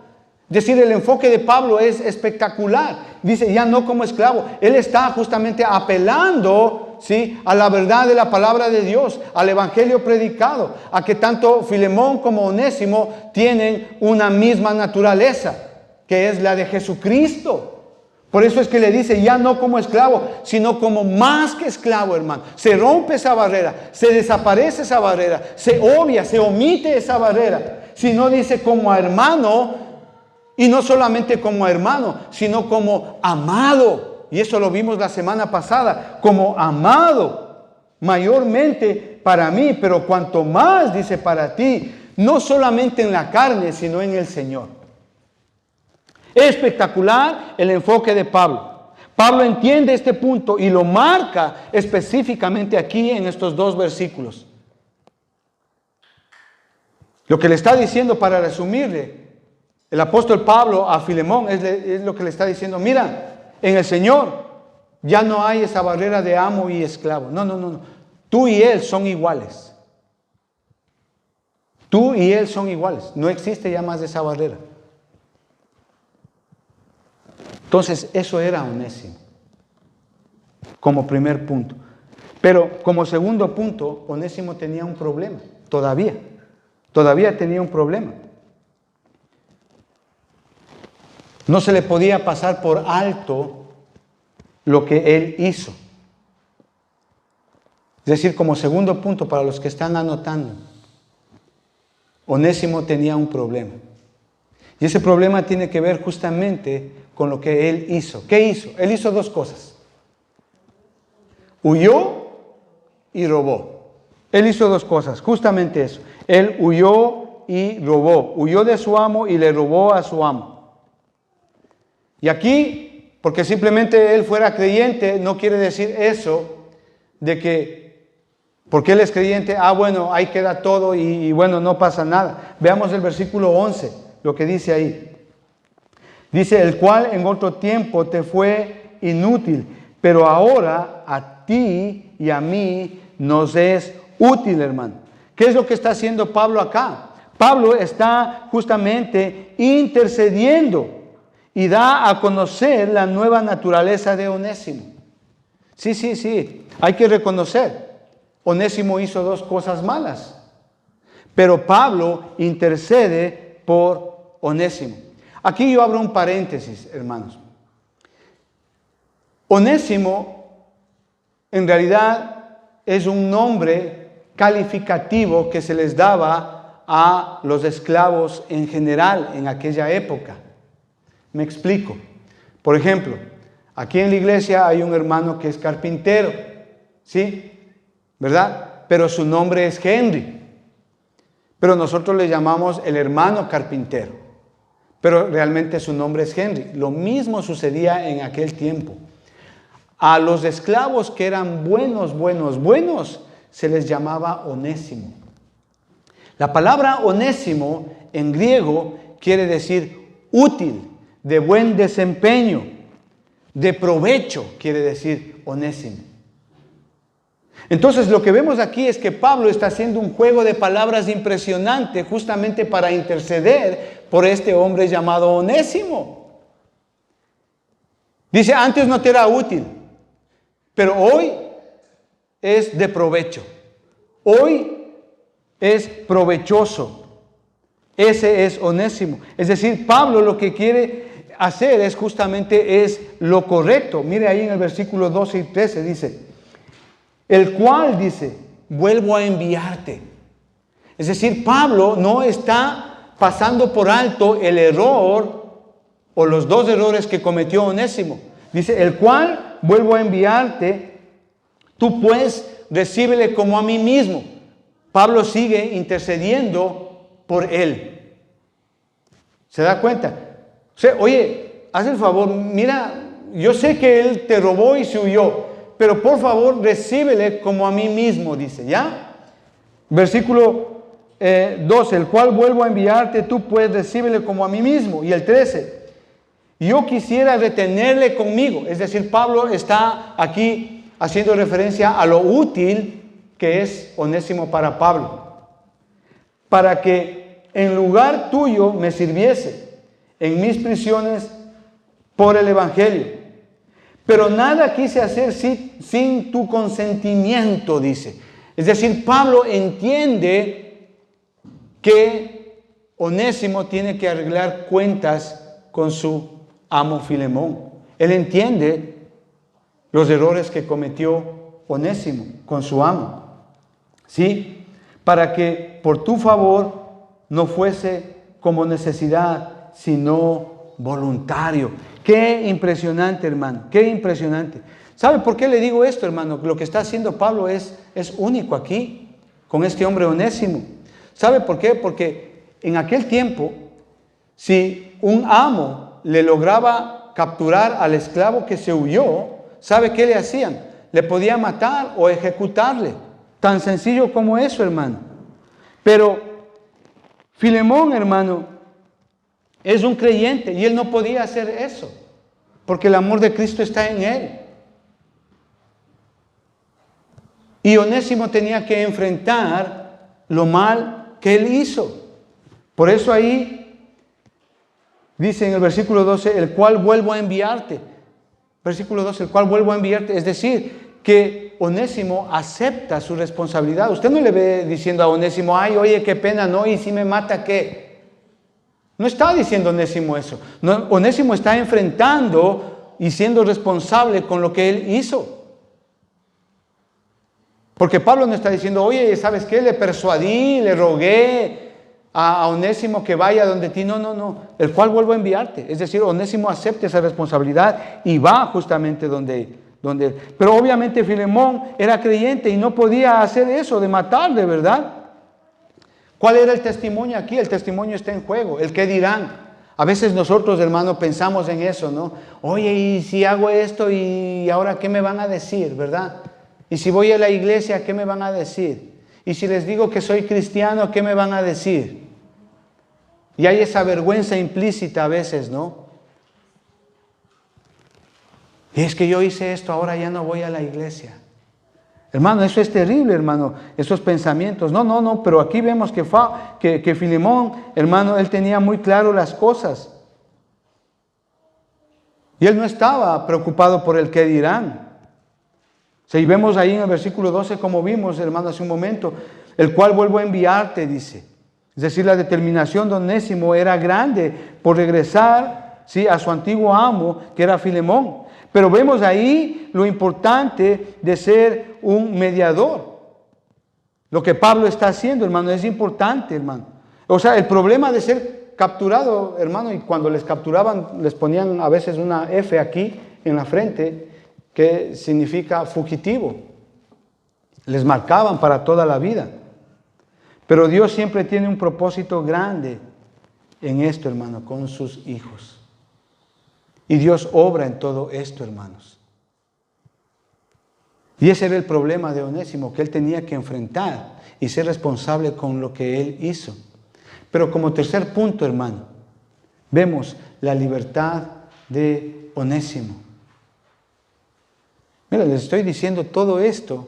Es decir, el enfoque de Pablo es espectacular. Dice, ya no como esclavo. Él está justamente apelando, ¿sí?, a la verdad de la palabra de Dios, al evangelio predicado, a que tanto Filemón como Onésimo tienen una misma naturaleza, que es la de Jesucristo. Por eso es que le dice, ya no como esclavo, sino como más que esclavo, hermano. Se rompe esa barrera, se desaparece esa barrera, se obvia, se omite esa barrera. Sino dice como hermano, y no solamente como hermano, sino como amado. Y eso lo vimos la semana pasada, como amado, mayormente para mí, pero cuanto más, dice, para ti, no solamente en la carne, sino en el Señor. Espectacular el enfoque de Pablo. Pablo entiende este punto y lo marca específicamente aquí en estos dos versículos. Lo que le está diciendo, para resumirle, el apóstol Pablo a Filemón es lo que le está diciendo. Mira, en el Señor ya no hay esa barrera de amo y esclavo. No. Tú y él son iguales. Tú y él son iguales. No existe ya más esa barrera. Entonces, eso era Onésimo, como primer punto. Pero como segundo punto, Onésimo tenía un problema, todavía tenía un problema. No se le podía pasar por alto lo que él hizo. Es decir, como segundo punto, para los que están anotando, Onésimo tenía un problema. Y ese problema tiene que ver justamente con lo que él hizo. ¿Qué hizo? Él hizo dos cosas. Huyó y robó. Él hizo dos cosas, justamente eso. Él huyó y robó. Huyó de su amo y le robó a su amo. Y aquí, porque simplemente él fuera creyente, no quiere decir eso de que, porque él es creyente, bueno, ahí queda todo y bueno, no pasa nada. Veamos el versículo 11, lo que dice ahí. Dice, el cual en otro tiempo te fue inútil, pero ahora a ti y a mí nos es útil, hermano. ¿Qué es lo que está haciendo Pablo acá? Pablo está justamente intercediendo y da a conocer la nueva naturaleza de Onésimo. Sí, hay que reconocer. Onésimo hizo 2 cosas malas, pero Pablo intercede por Onésimo. Aquí yo abro un paréntesis, hermanos. Onésimo, en realidad, es un nombre calificativo que se les daba a los esclavos en general en aquella época. Me explico. Por ejemplo, aquí en la iglesia hay un hermano que es carpintero, ¿sí? ¿Verdad? Pero su nombre es Henry. Pero nosotros le llamamos el hermano carpintero. Pero realmente su nombre es Henry. Lo mismo sucedía en aquel tiempo. A los esclavos que eran buenos, se les llamaba Onésimo. La palabra Onésimo en griego quiere decir útil, de buen desempeño, de provecho, quiere decir Onésimo. Entonces lo que vemos aquí es que Pablo está haciendo un juego de palabras impresionante justamente para interceder por este hombre llamado Onésimo. Dice, antes no te era útil, pero hoy es de provecho. Hoy es provechoso. Ese es Onésimo. Es decir, Pablo lo que quiere hacer es justamente lo correcto. Mire ahí en el versículo 12 y 13 dice, el cual dice, vuelvo a enviarte. Es decir, Pablo no está pasando por alto el error o los 2 errores que cometió Onésimo. Dice, el cual vuelvo a enviarte, tú pues recíbele como a mí mismo. Pablo sigue intercediendo por él. ¿Se da cuenta? O sea, oye, haz el favor, mira, yo sé que él te robó y se huyó, pero por favor recíbele como a mí mismo, dice, ¿ya? Versículo 12, el cual vuelvo a enviarte, tú pues recíbele como a mí mismo. Y el 13, yo quisiera retenerle conmigo. Es decir, Pablo está aquí haciendo referencia a lo útil que es Onésimo para Pablo, para que en lugar tuyo me sirviese en mis prisiones por el Evangelio. Pero nada quise hacer sin tu consentimiento, dice. Es decir, Pablo entiende que Onésimo tiene que arreglar cuentas con su amo Filemón. Él entiende los errores que cometió Onésimo con su amo. ¿Sí? Para que por tu favor no fuese como necesidad, sino voluntario. Qué impresionante, hermano, qué impresionante. ¿Sabe por qué le digo esto, hermano? Lo que está haciendo Pablo es único aquí, con este hombre Onésimo. ¿Sabe por qué? Porque en aquel tiempo, si un amo le lograba capturar al esclavo que se huyó, ¿sabe qué le hacían? Le podía matar o ejecutarle. Tan sencillo como eso, hermano. Pero Filemón, hermano, es un creyente y él no podía hacer eso, porque el amor de Cristo está en él. Y Onésimo tenía que enfrentar lo mal que él hizo. Por eso ahí dice en el versículo 12, el cual vuelvo a enviarte. Versículo 12, el cual vuelvo a enviarte. Es decir, que Onésimo acepta su responsabilidad. Usted no le ve diciendo a Onésimo, ay, oye, qué pena, no, y si me mata, ¿qué? No está diciendo Onésimo eso. No, Onésimo está enfrentando y siendo responsable con lo que él hizo. Porque Pablo no está diciendo, oye, ¿sabes qué? Le persuadí, le rogué a Onésimo que vaya donde ti. No. El cual vuelvo a enviarte. Es decir, Onésimo acepta esa responsabilidad y va justamente donde él. Pero obviamente Filemón era creyente y no podía hacer eso de matarle, ¿verdad? ¿Cuál era el testimonio aquí? El testimonio está en juego. ¿El qué dirán? A veces nosotros, hermanos, pensamos en eso, ¿no? Oye, ¿y si hago esto y ahora qué me van a decir, verdad? ¿Y si voy a la iglesia, qué me van a decir? ¿Y si les digo que soy cristiano, qué me van a decir? Y hay esa vergüenza implícita a veces, ¿no? Y es que yo hice esto, ahora ya no voy a la iglesia. Hermano, eso es terrible, hermano, esos pensamientos. No, pero aquí vemos que Filemón, hermano, él tenía muy claro las cosas. Y él no estaba preocupado por el qué dirán. Si vemos ahí en el versículo 12, como vimos, hermano, hace un momento, el cual vuelvo a enviarte, dice. Es decir, la determinación de Onésimo era grande por regresar, ¿sí?, a su antiguo amo, que era Filemón. Pero vemos ahí lo importante de ser un mediador. Lo que Pablo está haciendo, hermano, es importante, hermano. O sea, el problema de ser capturado, hermano, y cuando les capturaban, les ponían a veces una F aquí en la frente, que significa fugitivo. Les marcaban para toda la vida. Pero Dios siempre tiene un propósito grande en esto, hermano, con sus hijos. Y Dios obra en todo esto, hermanos. Y ese era el problema de Onésimo, que él tenía que enfrentar y ser responsable con lo que él hizo. Pero como tercer punto, hermano, vemos la libertad de Onésimo. Mira, les estoy diciendo todo esto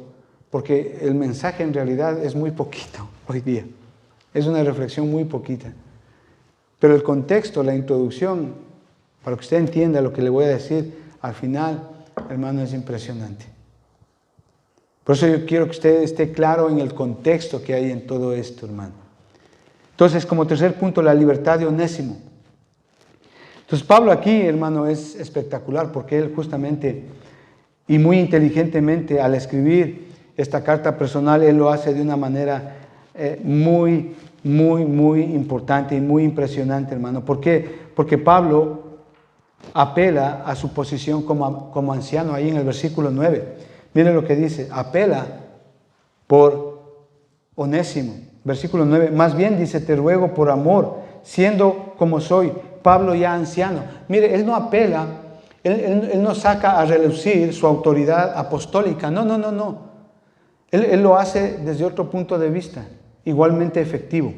porque el mensaje en realidad es muy poquito hoy día. Es una reflexión muy poquita. Pero el contexto, la introducción, para que usted entienda lo que le voy a decir al final, hermano, es impresionante. Por eso yo quiero que usted esté claro en el contexto que hay en todo esto, hermano. Entonces, como tercer punto, la libertad de Onésimo. Entonces, Pablo aquí, hermano, es espectacular porque él justamente y muy inteligentemente al escribir esta carta personal, él lo hace de una manera muy importante y muy impresionante, hermano. ¿Por qué? Porque Pablo apela a su posición como anciano ahí en el versículo 9. Miren lo que dice, apela por Onésimo. Versículo 9, más bien dice, te ruego por amor, siendo como soy, Pablo ya anciano. Mire, él no apela, él no saca a relucir su autoridad apostólica, no. Él lo hace desde otro punto de vista, igualmente efectivo.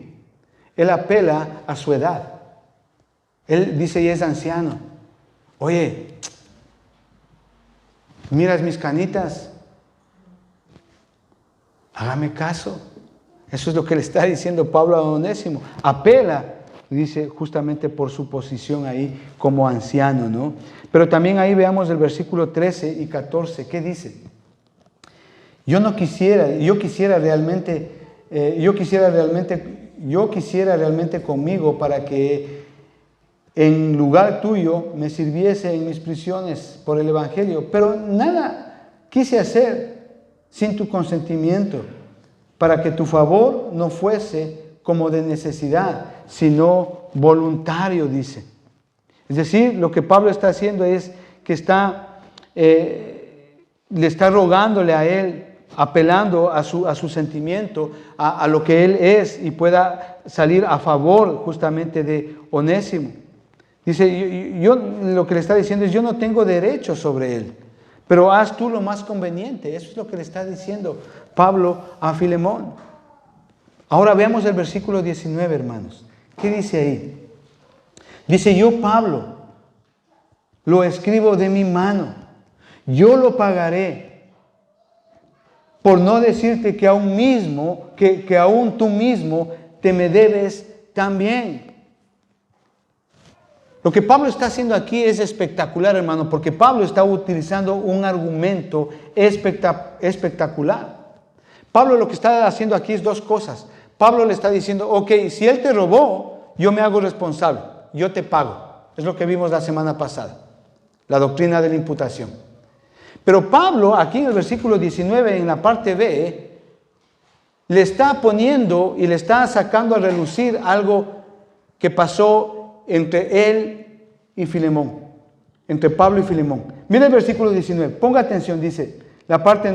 Él apela a su edad. Él dice, ya es anciano. Oye, miras mis canitas, hágame caso. Eso es lo que le está diciendo Pablo a Onésimo. Apela, dice, justamente por su posición ahí como anciano, ¿no? Pero también ahí veamos el versículo 13 y 14. ¿Qué dice? Yo quisiera realmente conmigo para que en lugar tuyo me sirviese en mis prisiones por el Evangelio. Pero nada quise hacer sin tu consentimiento, para que tu favor no fuese como de necesidad, sino voluntario, dice. Es decir, lo que Pablo está haciendo es que le está rogándole a él, apelando a su sentimiento, a lo que él es, y pueda salir a favor justamente de Onésimo. Dice, yo lo que le está diciendo es, yo no tengo derecho sobre él, pero haz tú lo más conveniente. Eso es lo que le está diciendo Pablo a Filemón. Ahora veamos el versículo 19, hermanos. ¿Qué dice ahí? Dice, yo, Pablo, lo escribo de mi mano. Yo lo pagaré. Por no decirte que aún tú mismo te me debes también. Lo que Pablo está haciendo aquí es espectacular, hermano, porque Pablo está utilizando un argumento espectacular. Pablo lo que está haciendo aquí es dos cosas. Pablo le está diciendo, ok, si él te robó, yo me hago responsable, yo te pago. Es lo que vimos la semana pasada, la doctrina de la imputación. Pero Pablo, aquí en el versículo 19, en la parte B, le está poniendo y le está sacando a relucir algo que pasó entre él y Filemón, entre Pablo y Filemón. Mira el versículo 19, ponga atención, dice, la parte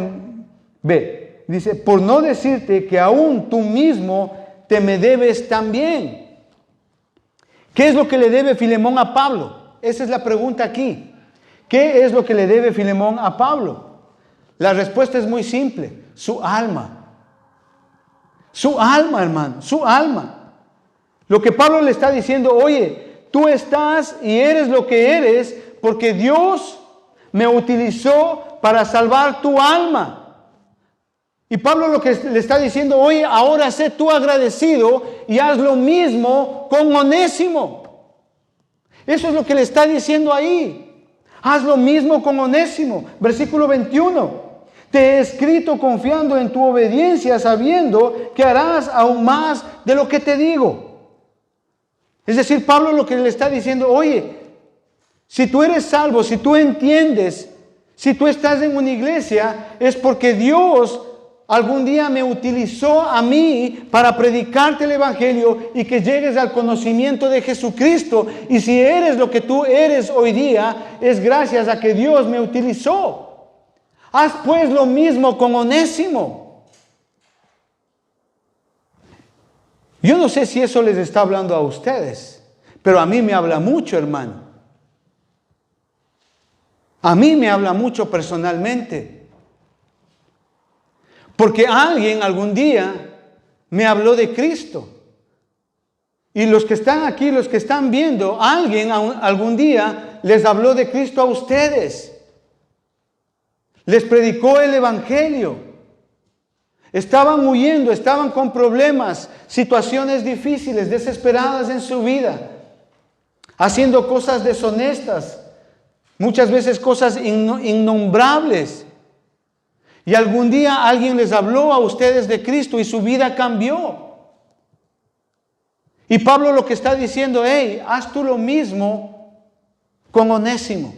B, dice, por no decirte que aún tú mismo te me debes también. ¿Qué es lo que le debe Filemón a Pablo? Esa es la pregunta aquí. ¿Qué es lo que le debe Filemón a Pablo? La respuesta es muy simple, su alma. Su alma, hermano, su alma. Lo que Pablo le está diciendo, oye, tú estás y eres lo que eres porque Dios me utilizó para salvar tu alma. Y Pablo lo que le está diciendo, oye, ahora sé tú agradecido y haz lo mismo con Onésimo. Eso es lo que le está diciendo ahí. Haz lo mismo con Onésimo. Versículo 21. Te he escrito confiando en tu obediencia, sabiendo que harás aún más de lo que te digo. Es decir, Pablo lo que le está diciendo, oye, si tú eres salvo, si tú entiendes, si tú estás en una iglesia, es porque Dios algún día me utilizó a mí para predicarte el evangelio y que llegues al conocimiento de Jesucristo. Y si eres lo que tú eres hoy día, es gracias a que Dios me utilizó. Haz pues lo mismo con Onésimo. Yo no sé si eso les está hablando a ustedes, pero a mí me habla mucho, hermano. A mí me habla mucho personalmente. Porque alguien algún día me habló de Cristo. Y los que están aquí, los que están viendo, alguien algún día les habló de Cristo a ustedes. Les predicó el evangelio. Estaban huyendo, estaban con problemas, situaciones difíciles, desesperadas en su vida, haciendo cosas deshonestas, muchas veces cosas innombrables. Y algún día alguien les habló a ustedes de Cristo y su vida cambió. Y Pablo lo que está diciendo, hey, haz tú lo mismo con Onésimo.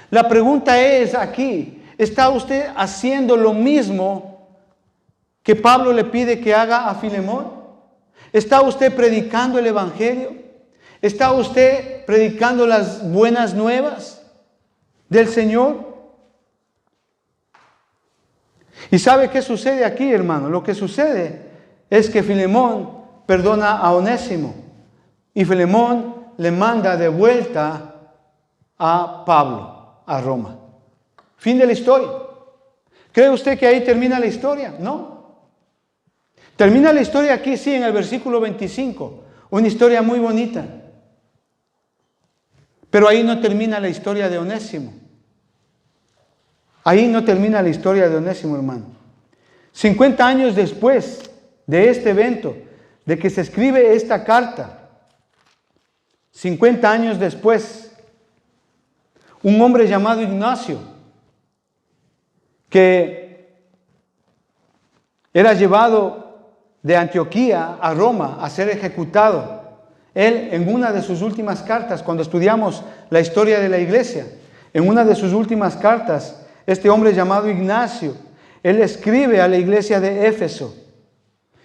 La pregunta es aquí, ¿está usted haciendo lo mismo que Pablo le pide que haga a Filemón? ¿Está usted predicando el evangelio? ¿Está usted predicando las buenas nuevas del Señor? ¿Y sabe qué sucede aquí, hermano? Lo que sucede es que Filemón perdona a Onésimo y Filemón le manda de vuelta a Pablo a Roma. Fin de la historia. ¿Cree usted que ahí termina la historia? No. Termina la historia aquí, sí, en el versículo 25. Una historia muy bonita. Pero ahí no termina la historia de Onésimo. Ahí no termina la historia de Onésimo, hermano. 50 años después de este evento, de que se escribe esta carta, 50 años después, un hombre llamado Ignacio, que era llevado de Antioquía a Roma a ser ejecutado. Él, en una de sus últimas cartas, cuando estudiamos la historia de la iglesia, en una de sus últimas cartas, este hombre llamado Ignacio, él escribe a la iglesia de Éfeso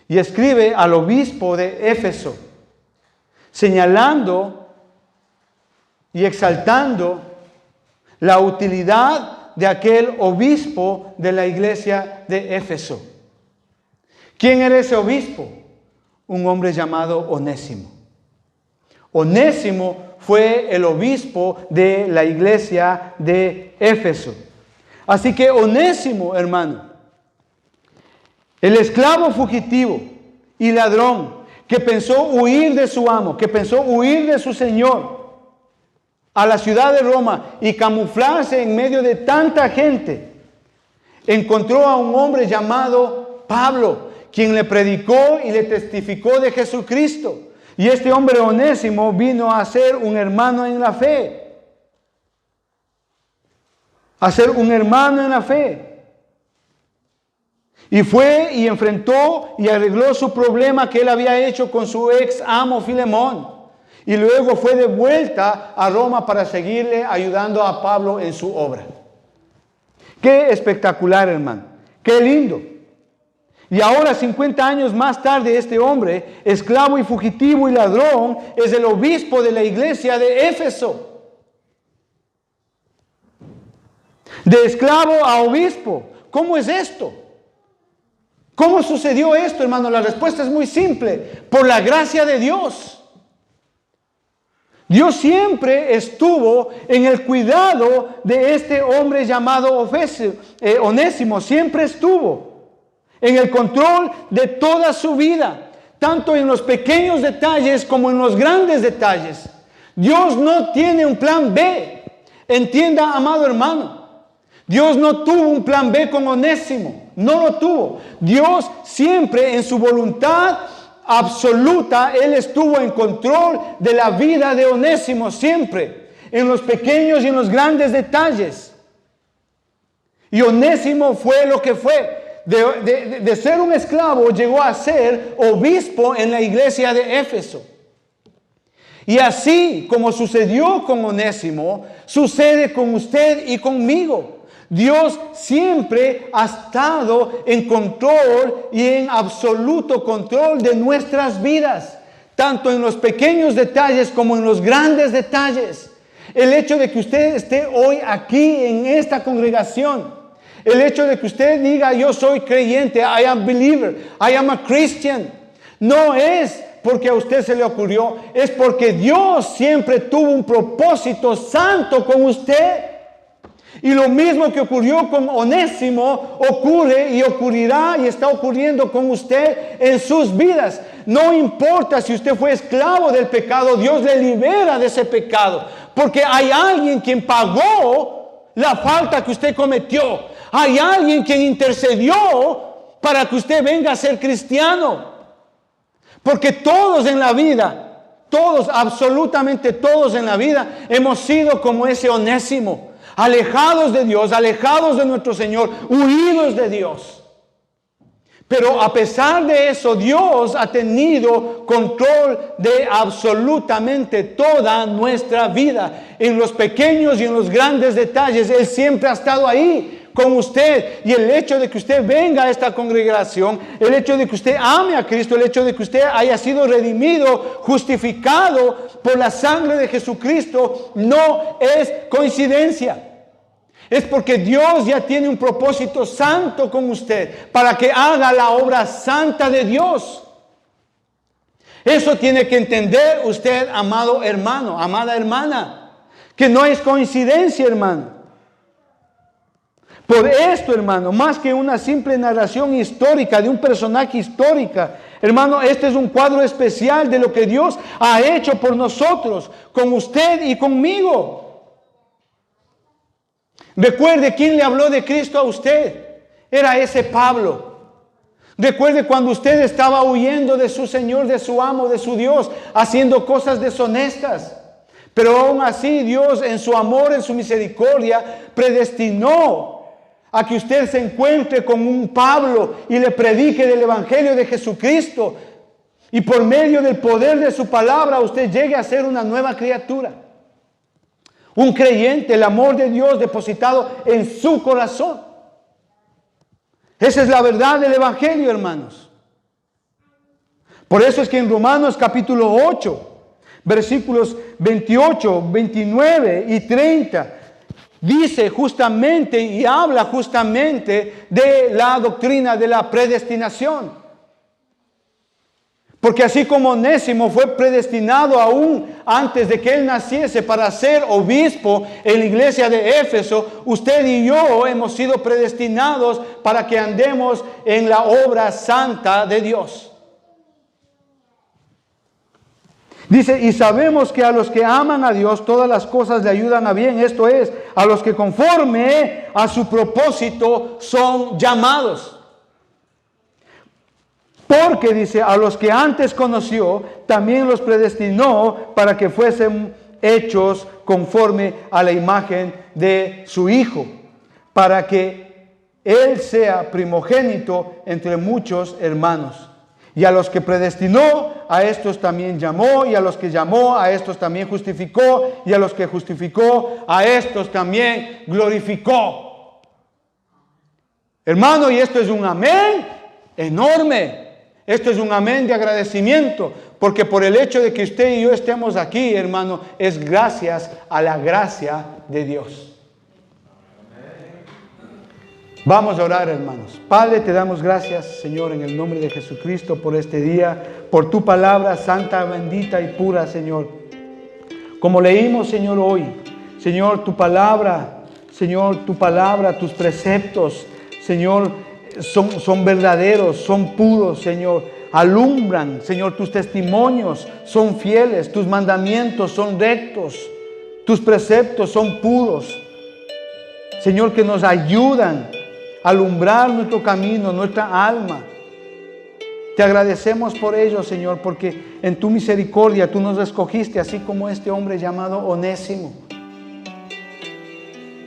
y escribe al obispo de Éfeso, señalando y exaltando la utilidad de aquel obispo de la iglesia de Éfeso. ¿Quién era ese obispo? Un hombre llamado Onésimo. Onésimo fue el obispo de la iglesia de Éfeso. Así que Onésimo, hermano, el esclavo fugitivo y ladrón que pensó huir de su amo, que pensó huir de su señor a la ciudad de Roma y camuflarse en medio de tanta gente, encontró a un hombre llamado Pablo, quien le predicó y le testificó de Jesucristo. Y este hombre Onésimo vino a ser un hermano en la fe. A ser un hermano en la fe. Y fue y enfrentó y arregló su problema que él había hecho con su ex amo Filemón. Y luego fue de vuelta a Roma para seguirle ayudando a Pablo en su obra. Qué espectacular, hermano. Qué lindo. Y ahora, 50 años más tarde, este hombre, esclavo y fugitivo y ladrón, es el obispo de la iglesia de Éfeso. De esclavo a obispo. ¿Cómo es esto? ¿Cómo sucedió esto, hermano? La respuesta es muy simple. Por la gracia de Dios. Dios siempre estuvo en el cuidado de este hombre llamado Onésimo. Siempre estuvo en el control de toda su vida, tanto en los pequeños detalles como en los grandes detalles. Dios no tiene un plan B. Entienda, amado hermano, Dios no tuvo un plan B con Onésimo. No lo tuvo. Dios siempre en su voluntad absoluta, Él estuvo en control de la vida de Onésimo siempre, en los pequeños y en los grandes detalles. Y Onésimo fue lo que fue. De ser un esclavo llegó a ser obispo en la iglesia de Éfeso. Y así como sucedió con Onésimo, sucede con usted y conmigo. Dios siempre ha estado en control y en absoluto control de nuestras vidas, tanto en los pequeños detalles como en los grandes detalles. El hecho de que usted esté hoy aquí en esta congregación, el hecho de que usted diga yo soy creyente, I am believer, I am a Christian, no es porque a usted se le ocurrió, es porque Dios siempre tuvo un propósito santo con usted. Y lo mismo que ocurrió con Onésimo ocurre y ocurrirá y está ocurriendo con usted en sus vidas. No importa si usted fue esclavo del pecado, Dios le libera de ese pecado, porque hay alguien quien pagó la falta que usted cometió. Hay alguien quien intercedió para que usted venga a ser cristiano. Porque todos en la vida, todos, absolutamente todos en la vida, hemos sido como ese Onésimo, alejados de Dios, alejados de nuestro Señor, huidos de Dios. Pero a pesar de eso, Dios ha tenido control de absolutamente toda nuestra vida. En los pequeños y en los grandes detalles, Él siempre ha estado ahí con usted. Y el hecho de que usted venga a esta congregación, el hecho de que usted ame a Cristo, el hecho de que usted haya sido redimido, justificado por la sangre de Jesucristo, no es coincidencia. Es porque Dios ya tiene un propósito santo con usted para que haga la obra santa de Dios. Eso tiene que entender usted, amado hermano, amada hermana, que no es coincidencia, hermano. Por esto, hermano, más que una simple narración histórica de un personaje histórico, hermano, este es un cuadro especial de lo que Dios ha hecho por nosotros, con usted y conmigo. Recuerde quién le habló de Cristo a usted. Era ese Pablo. Recuerde cuando usted estaba huyendo de su Señor, de su amo, de su Dios, haciendo cosas deshonestas. Pero aún así Dios en su amor, en su misericordia, predestinó a que usted se encuentre con un Pablo y le predique del Evangelio de Jesucristo. Y por medio del poder de su palabra usted llegue a ser una nueva criatura. Un creyente, el amor de Dios depositado en su corazón. Esa es la verdad del Evangelio, hermanos. Por eso es que en Romanos capítulo 8, versículos 28, 29 y 30, dice justamente y habla justamente de la doctrina de la predestinación. Porque así como Onésimo fue predestinado aún antes de que él naciese para ser obispo en la iglesia de Éfeso, usted y yo hemos sido predestinados para que andemos en la obra santa de Dios. Dice, y sabemos que a los que aman a Dios todas las cosas le ayudan a bien, esto es, a los que conforme a su propósito son llamados. Porque dice, a los que antes conoció, también los predestinó para que fuesen hechos conforme a la imagen de su Hijo, para que Él sea primogénito entre muchos hermanos. Y a los que predestinó, a estos también llamó, y a los que llamó, a estos también justificó, y a los que justificó, a estos también glorificó. Hermano, y esto es un amén enorme. Esto es un amén de agradecimiento, porque por el hecho de que usted y yo estemos aquí, hermano, es gracias a la gracia de Dios. Vamos a orar, hermanos. Padre, te damos gracias, Señor, en el nombre de Jesucristo por este día, por tu palabra santa, bendita y pura, Señor. Como leímos, Señor, hoy, Señor, tu palabra, tus preceptos, Señor, son verdaderos, son puros, Señor. Alumbran, Señor, tus testimonios son fieles, tus mandamientos son rectos, tus preceptos son puros. Señor, que nos ayudan alumbrar nuestro camino, nuestra alma. Te agradecemos por ello, Señor, porque en tu misericordia tú nos escogiste, así como este hombre llamado Onésimo.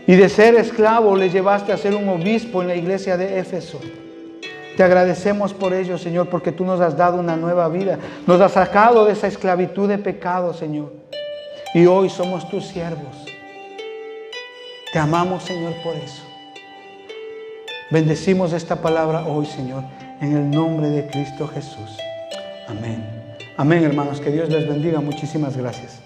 Y de ser esclavo le llevaste a ser un obispo en la iglesia de Éfeso. Te agradecemos por ello, Señor, porque tú nos has dado una nueva vida. Nos has sacado de esa esclavitud de pecado, Señor. Y hoy somos tus siervos. Te amamos, Señor, por eso. Bendecimos esta palabra hoy, Señor, en el nombre de Cristo Jesús. Amén. Amén, hermanos. Que Dios les bendiga. Muchísimas gracias.